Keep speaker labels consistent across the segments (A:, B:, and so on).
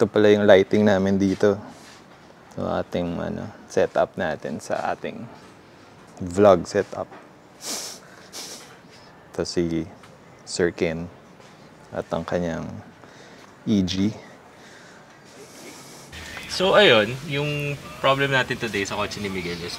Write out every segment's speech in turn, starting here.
A: ito pala yung lighting namin dito. So ating setup natin sa ating vlog setup. Ito si Sir Ken at ang kanyang EG.
B: So ayun, yung problem natin today sa kotse ni Miguel is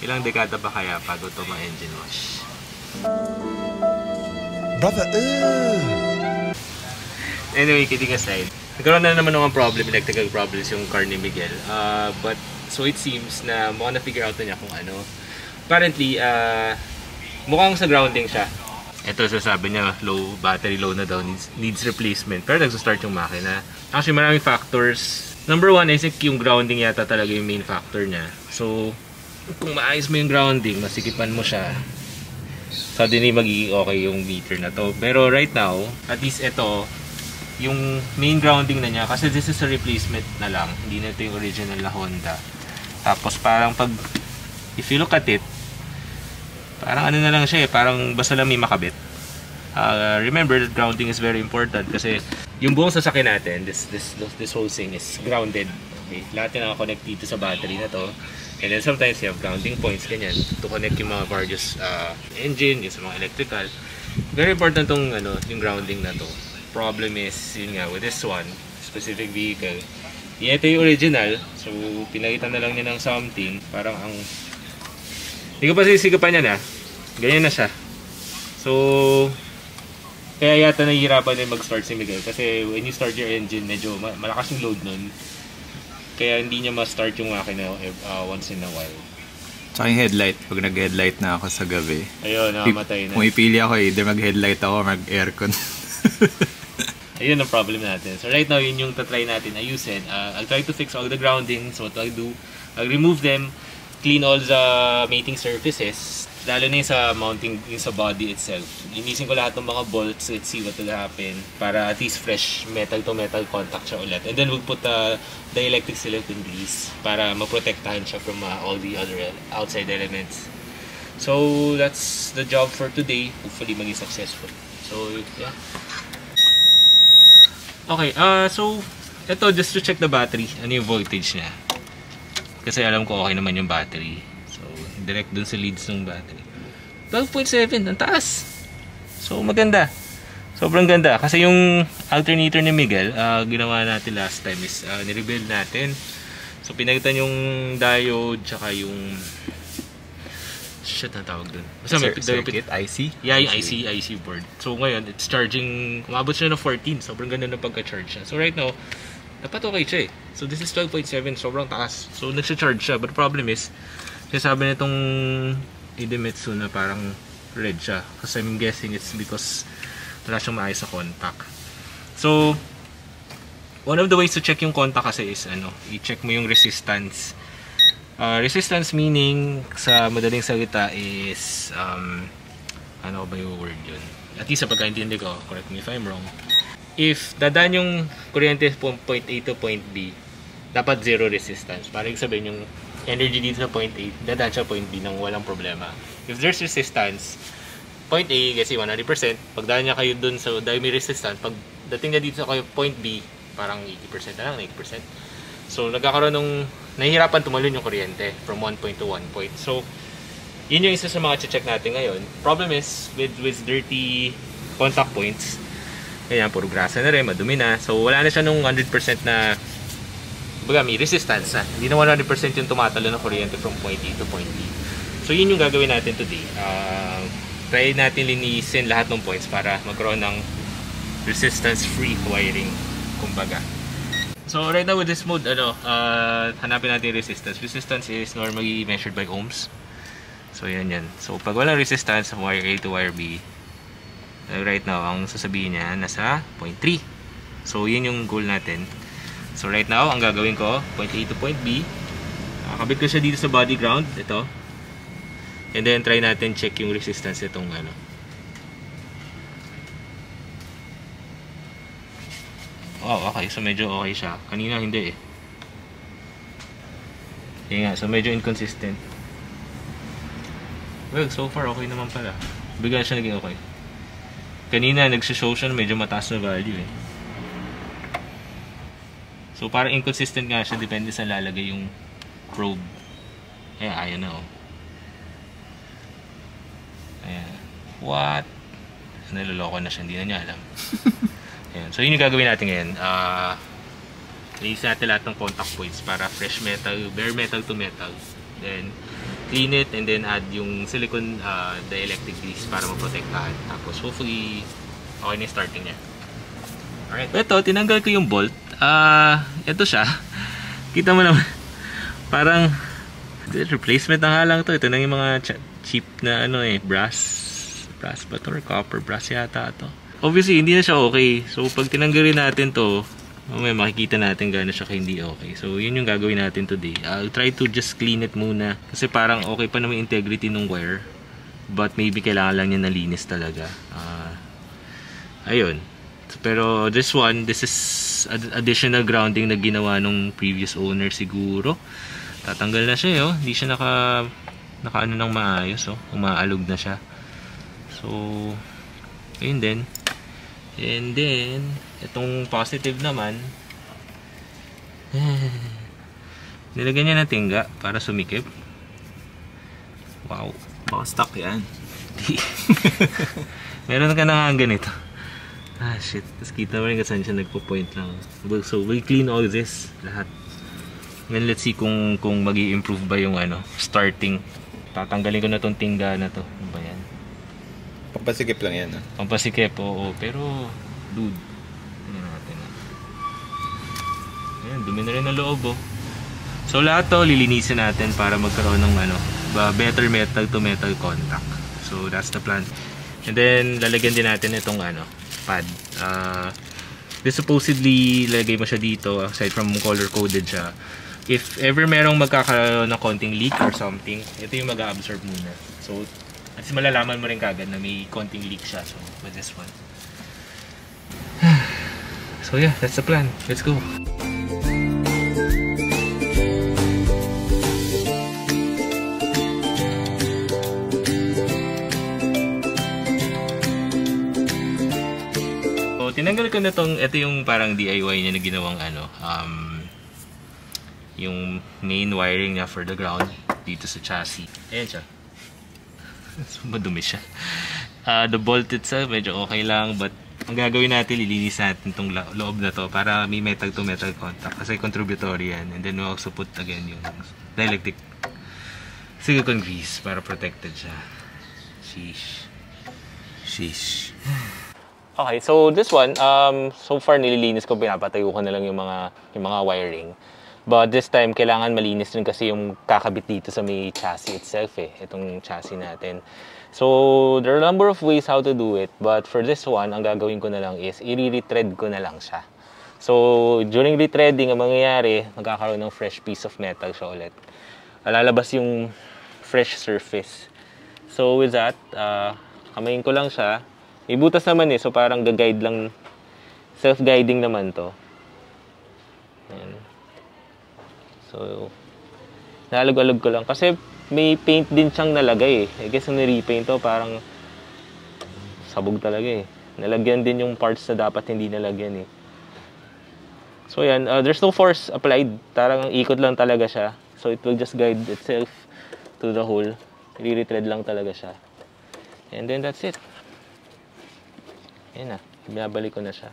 B: ilang dekada pa kaya bago ito ma-engine wash?
C: Brother,
B: Anyway, kidding aside, nagkaroon na naman ng electrical problems yung car ni Miguel. But so it seems na mukhang na-figure out na niya kung ano. Apparently, mukhang sa grounding siya. Ito sasabi niya, battery low na daw, needs replacement. Pero nagsa-start yung makina. Actually, maraming factors. Number one, I think yung grounding yata talaga yung main factor niya. So, kung maayos mo yung grounding, masikipan mo siya, suddenly magiging okay yung meter na to. Pero right now, at least ito, yung main grounding na niya, kasi this is a replacement na lang, hindi na ito yung original na Honda. Tapos parang if you look at it, parang ano na lang siya parang basta lang may makabit. Remember that grounding is very important kasi yung buong sasakyan natin, this whole thing is grounded. Okay? Lahat yung nakakonect dito sa battery na to. And then sometimes you have grounding points ganyan to connect yung mga various engine, yung sa mga electrical. Very important tong yung grounding na to. Problem is, yun nga, with this one, specific vehicle, ito yung original, so pinalitan na lang niya ng something, parang hindi ko pa sisigapan niya na, ganyan na siya. So, kaya yata nahihirapan din mag-start si Miguel, kasi when you start your engine, medyo malakas yung load nun, kaya hindi niya ma-start yung makina once in a while.
A: Tsaka yung headlight, pag nag-headlight na ako sa gabi,
B: ayun, nakamatay na.
A: Kung ipili ako, either mag-headlight ako or mag-aircon.
B: Ayun ang problem natin. So right now, yun yung tatry natin ayusin. I'll try to fix all the grounding. So what I'll do, I'll remove them, clean all the mating surfaces, lalo na yung sa mounting, yung sa body itself. Linisin ko lahat ng mga bolts, let's see what will happen, para at least fresh metal to metal contact siya ulit. And then we'll put the electric silicone grease para maprotektahan siya from all the other outside elements. So that's the job for today. Hopefully maging successful. So yeah. Okay, so ito just to check the battery, ano yung voltage niya. Kasi alam ko okay naman yung battery. So direct dun sa leads ng battery. 12.7, ang taas. So maganda. Sobrang ganda. Kasi yung alternator ni Miguel, ginawa natin last time is nirebuild natin. So pinalitan yung diode, tsaka yung shit na tawag dun.
A: Circuit, IC?
B: Yeah, yung IC board. So ngayon, it's charging, umabot siya ng 14. Sobrang ganda ng pagka-charge siya. So right now, dapat okay siya eh. So this is 12.7, sobrang taas. So nagsha-charge siya. But the problem is, sinasabi nitong Idemitsu na parang red siya. Kasi I'm guessing it's because wala siyang maayos sa contact. So, one of the ways to check yung contact kasi is, i-check mo yung resistance. Resistance meaning sa madaling salita is ano ba yung word yun? At least sa pagkaintindi ko, correct me if I'm wrong. If dadaan yung kuryente from point A to point B, dapat zero resistance. Parang sabihin yung energy dito sa point A, dadaan siya point B nang walang problema. If there's resistance, point A kasi 100%, pagdaan niya kayo dun sa dahil may resistance, pag dating niya dito sa kayo point B, parang 80% na lang, 90%. So nagkakaroon ng nahihirapan tumalon yung kuryente from 1 point to 1 point. So, yun yung isa sa mga check natin ngayon. Problem is, with dirty contact points, kaya puro grasa na rin, madumi na. So, wala na siya nung 100% na, may resistance na. Hindi na 100% yung tumatalo ng kuryente from point A to point B. So, yun yung gagawin natin today. Try natin linisin lahat ng points para magkaroon ng resistance-free wiring, kumbaga. So right now with this mode, hanapin natin yung resistance. Resistance is normally measured by ohms. So yan. So pag walang resistance from wire A to wire B, right now ang sasabihin niya nasa 0.3. So yun yung goal natin. So right now ang gagawin ko, point A to point B, kakabit ko siya dito sa body ground, ito. And then try natin check yung resistance itong Oh, okay. So medyo okay siya. Kanina hindi eh. Kaya nga, so medyo inconsistent. Well, so far okay naman pala. Bigla siya naging okay. Kanina nagsishow siya medyo mataas na value eh. So parang inconsistent nga siya, depende sa lalagay yung probe. Ayan na oh. Ayan. What? Naloloko na siya, hindi na niya alam. Ayan. So yun yung gagawin natin ngayon. Release natin lahat ng contact points para fresh metal, bare metal to metal. Then clean it and then add yung silicone dielectric grease para maprotektahan. Tapos hopefully okay na yung starting niya. Alright. Ito, tinanggal ko yung bolt. Ito siya. Kita mo naman. Parang replacement na nga lang to. Ito na yung mga cheap na brass ba to or copper brass yata to. Obviously hindi na siya okay. So pag tinanggalin natin to, may makikita natin gaano siya hindi okay. So yun yung gagawin natin today. I'll try to just clean it muna kasi parang okay pa naman integrity ng wire, but maybe kailangan lang niya nalinis talaga. Ayun. Pero this is additional grounding na ginawa nung previous owner siguro. Tatanggal na siya, hindi siya naka ano nang maayos, umaalog na siya. So ayun din. And then itong positive naman, nilagyan niya ng tingga para sumikip. Wow,
C: Baka stuck yan.
B: meron ka na nga ganito. Shit. Tapos kita mo rin kung saan siya nagpo-point lang. So, we'll clean all this. Lahat. Then, let's see kung mag-i-improve ba yung starting. Tatanggalin ko na tong tingga na to. Ano ba yan?
A: Pampasikip lang yan.
B: Pampasikip, oo. Pero, dude. Tingnan natin. Ayan, dumi na rin ang loob, oh. So, lahat to lilinisin natin para magkaroon ng better metal to metal contact. So, that's the plan. And then, lalagyan din natin itong pad. This supposedly lagay mo siya dito aside from color coded siya. If ever merong magkakaroon ng konting leak or something, ito yung mag-absorb muna. So at least malalaman mo rin kagad na may konting leak siya. So with this one. So yeah, that's the plan. Let's go. Tinanggal ko na ito yung parang DIY niya na ginawang yung main wiring niya for the ground dito sa chassis. Ayan siya. So, madumi siya. The bolt itself medyo okay lang, but ang gagawin natin, lilinis natin itong loob na to para may metal to metal contact kasi contributory yan. And then we'll also put again yung dielectric silicone grease para protected siya. Sheesh. Okay, so this one, so far nililinis ko, pinapatayo ko na lang yung mga wiring. But this time, kailangan malinis rin kasi yung kakabit dito sa may chassis itself itong chassis natin. So, there are a number of ways how to do it. But for this one, ang gagawin ko na lang is, i-retread ko na lang siya. So, during retreading, ang mangyayari, magkakaroon ng fresh piece of metal siya ulit. Lalabas yung fresh surface. So, with that, kamayin ko lang siya. May butas naman so parang ga-guide lang, self-guiding naman to. Ayan. So, nalag-alag ko lang. Kasi may paint din siyang nalagay I guess nung ni-repaint to, parang sabog talaga Nalagyan din yung parts na dapat hindi nalagyan So yan, there's no force applied. Parang ikot lang talaga siya. So it will just guide itself to the hole. I-retread lang talaga siya. And then that's it. Ayan na, binabalik ko na siya.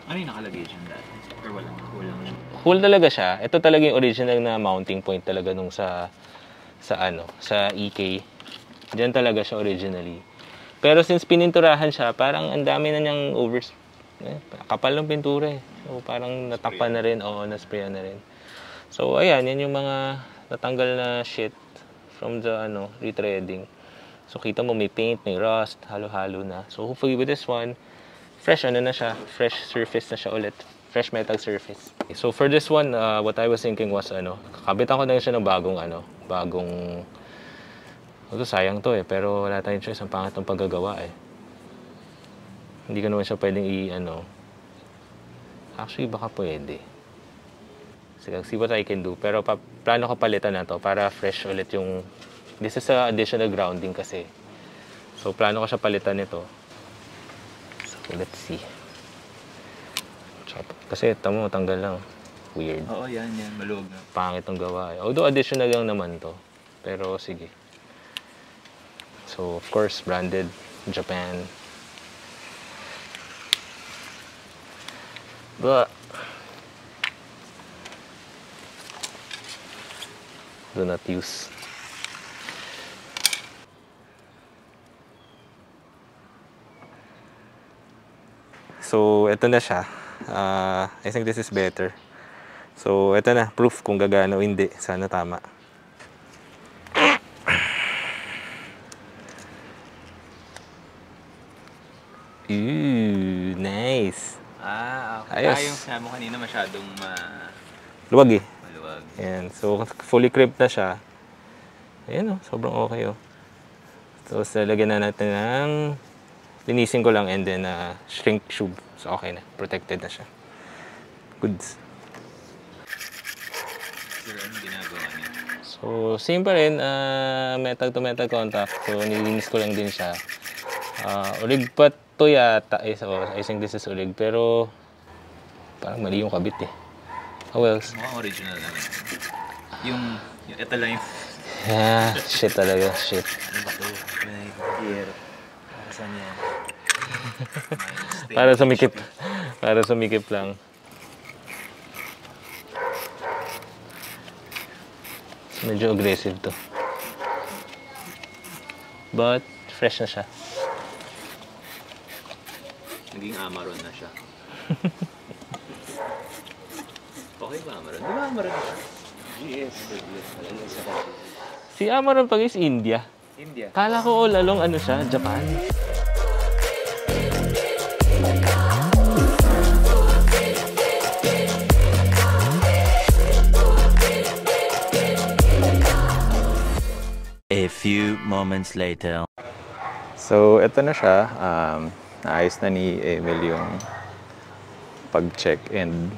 C: Ano yung nakalagay dyan dati? Or wala? Hole lang siya?
B: Hole talaga siya. Ito talaga yung original na mounting point talaga nung sa EK. Diyan talaga siya originally. Pero since pininturahan siya, parang ang dami na niyang kapal ng pintura So parang natakpan na rin, nasprayan na rin. So ayan, yan yung mga natanggal na shit from the retreading. So kita mo may paint, may rust, halo-halo na. So hopefully with this one, fresh na siya, fresh surface na siya ulit. Fresh metal surface. So for this one, what I was thinking was kakabitan ko na siya ng bagong sayang to pero wala tayong choice, ang pangat ng paggagawa Hindi ko naman siya pwedeng actually baka pwede. So, see what I can do. Pero plano ko palitan na to para fresh ulit yung this is a additional grounding kasi. So plano ko siya palitan nito. So let's see.
A: Kasi tamo, tanggal lang. Weird.
C: Oo, yan. Maluwag na.
A: Pangit ang gawa. Although additional lang naman to. Pero sige. So, of course, branded. Japan. But, do not use. So, ito na siya. I think this is better. So, ito na. Proof kung gagana o hindi. Sana tama. Ooh, nice.
C: Okay.
A: Ayos.
C: Yung sinabi mo kanina masyadong
A: Luwag eh.
C: maluwag.
A: Ayan. So, fully crimped na siya. Ayan o. Sobrang okay o. So, lalagyan na natin ng... Linisin ko lang and then shrink tube. So, okay na. Protected na siya. Goods.
C: Sir, ano ginagawa niya?
A: So, same pa rin. Metal to metal contact. So, nilinis ko lang din siya. Ulig pa to yata. I think this is ulig. Pero, parang mali yung kabit eh. Oh well.
C: Mukhang original lang. Yung ito lang yung...
A: Shit talaga. Shit.
C: Ano ba ito? Here. Para saan yan?
A: Para sumikip. Para sumikip lang. Medyo aggressive to. But, fresh na siya.
C: Naging Amaron na siya. Okay ba Amaron? Di ba Amaron na siya? Yes.
A: Si Amaron pag is India.
C: India.
A: Kala ko all along ano siya, Japan.
D: A few moments later.
A: So, ito na siya. Naayos na ni Emil yung pag-check and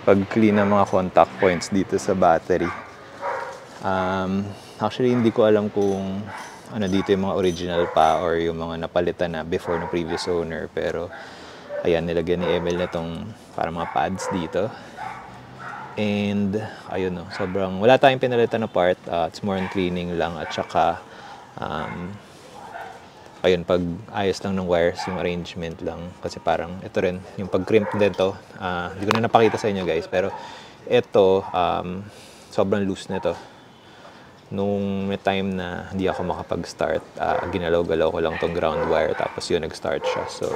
A: pag-clean ng mga contact points dito sa battery. Actually, hindi ko alam kung ano dito yung mga original pa or yung mga napalitan na before ng previous owner. Pero, ayan, nilagyan ni Emil na itong parang mga pads dito. And, ayun no, sobrang, wala tayong pinalitan na part. It's more on cleaning lang at saka, ayun, pag ayos lang ng wires, yung arrangement lang. Kasi parang, ito rin, yung pag-crimp din to. Hindi ko na napakita sa inyo guys, pero ito, sobrang loose na to. Nung may time na hindi ako makapag-start, ginalaw-galaw ko lang tong ground wire, tapos yun, nag-start siya. So,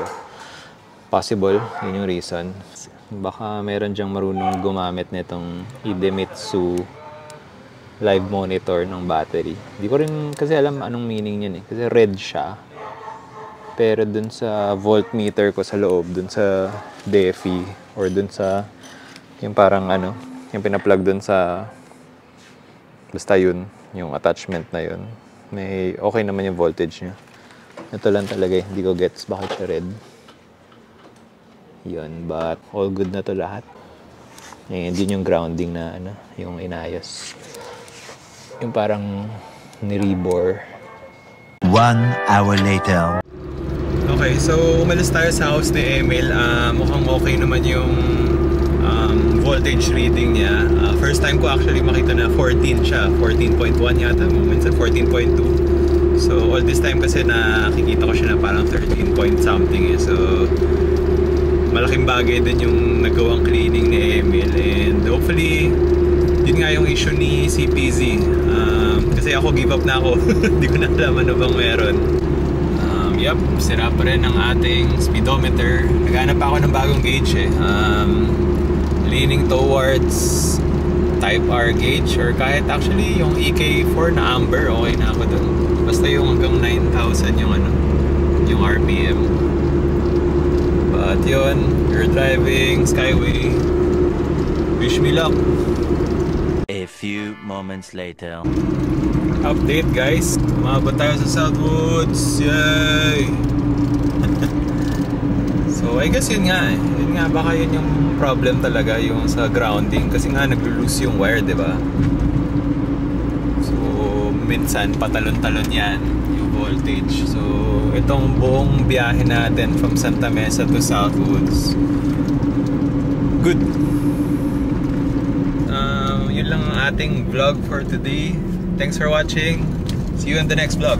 A: possible, yun yung reason. Baka meron dyang marunong gumamit nitong Idemitsu live monitor ng battery. Hindi ko rin kasi alam anong meaning yan eh. Kasi red siya. Pero dun sa voltmeter ko sa loob, dun sa DeFi, or dun sa yung parang ano, yung pinaplug dun sa basta yun, yung attachment na yun. May okay naman yung voltage niya. Ito lang talaga eh. Hindi ko gets bakit siya red. Yun, but all good na to lahat. And yun yung grounding na ano, yung inayos. Yung parang ni-rebore.
D: 1 hour later.
A: Okay, so umalis tayo sa house ni Emil. Mukhang okay naman yung voltage reading niya. First time ko actually makita na 14 siya. 14.1 yata, minsan 14.2. So all this time kasi nakikita ko siya na parang 13 point something eh. So malaking bagay din yung nagawang cleaning ni Emil, and hopefully yun nga yung issue ni CPZ. Kasi ako give up na ako. Hindi ko na alam ano bang meron. Yup, sira pa rin ang ating speedometer. Naghanap pa ako ng bagong gauge eh. Leaning towards Type R gauge, or kahit actually yung EK4 na amber, okay na ako dun. Basta yung hanggang 9,000 yung ano, yung RPM. But yun, you're driving Skyway. Wish me luck.
D: A few moments later.
A: Update guys, umabot tayo sa Southwoods. Yay! So I guess yun nga eh. Yun nga, baka yun yung problem talaga, yung sa grounding. Kasi nga naglo-loose yung wire, di ba? So minsan patalon-talon yan yung voltage. So itong buong biyahe natin from Santa Mesa to Southwoods, good. Yun lang ang ating vlog for today. Thanks for watching. See you in the next vlog.